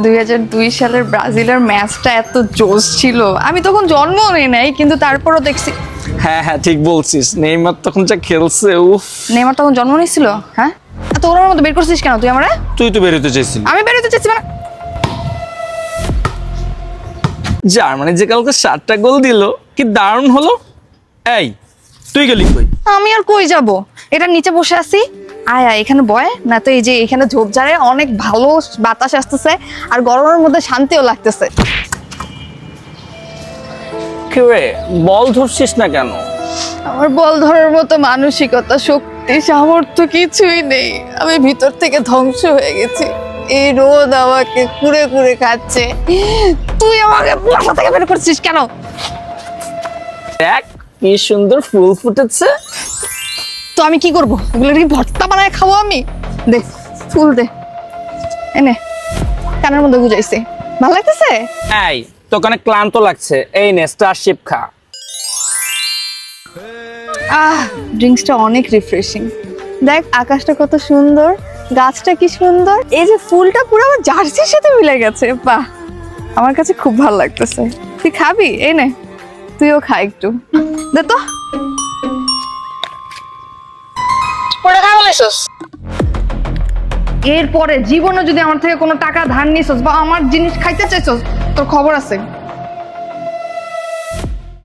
2002 সালের ব্রাজিলের ম্যাচটা এত জোশ ছিল, আমি তখন জন্মও নেই নাই, কিন্তু তারপরও দেখছি। হ্যাঁ হ্যাঁ ঠিক বলছিস, নেইমার তখন যা খেলছে, উফ। নেইমার তখন জন্ম নিয়েছিল। হ্যাঁ, তো ওর মতো বের করছিস কেন তুই আমারে? তুই তো বেরোতে চাইছিলি। আমি বেরোতে চাইছি মানে? জার্মানি যে কালকে 7টা গোল দিল, কি দারুণ হলো। এই তুই গেলি কই? আমি আর কই যাব, এটার নিচে বসে আছি। আয় আয় এখানে বয় না, তো এই যে এখানে ঝোপঝাড়ে অনেক ভালো বাতাস আসতেছে, আর গরমের মধ্যে শান্তিও লাগতেছে। কি রে, বল ধরছিস না কেন? আমার বল ধরার মতো মানসিকতা, শক্তি, সামর্থ্য কিছুই নেই। আমি ভিতর থেকে ধ্বংস হয়ে গেছি। এই রোদ আমাকে কুড়ে কুড়ে খাচ্ছে। তুই আমাকে বাসা থেকে বের করছিস কেন? দেখ কি সুন্দর ফুল ফুটেছে। তো আমি কি করবো? এগুলো কি ভর্তা বানায় খাবো আমি? দে ফুল দে, এনে কানের মধ্যে গুজাইছে। ভালো লাগতেছে? এই তোকে অনেক ক্লান্ত লাগছে, এই নে স্টারশিপ খা। ড্রিঙ্কসটা অনেক রিফ্রেশিং। দেখ আকাশটা কত সুন্দর, গাছটা কি সুন্দর, এই যে ফুলটা পুরো আমার জার্সির সাথে মিলে গেছে। বাহ, আমার কাছে খুব ভালো লাগতেছে। তুই খাবি? এই নে, তুইও খা একটু। দে তো। পরে খা বলেছস। এরপরে জীবনে যদি আমার থেকে কোনো টাকা ধার নিছস বা আমার জিনিস খাইতে চাইছস, তোর খবর আছে।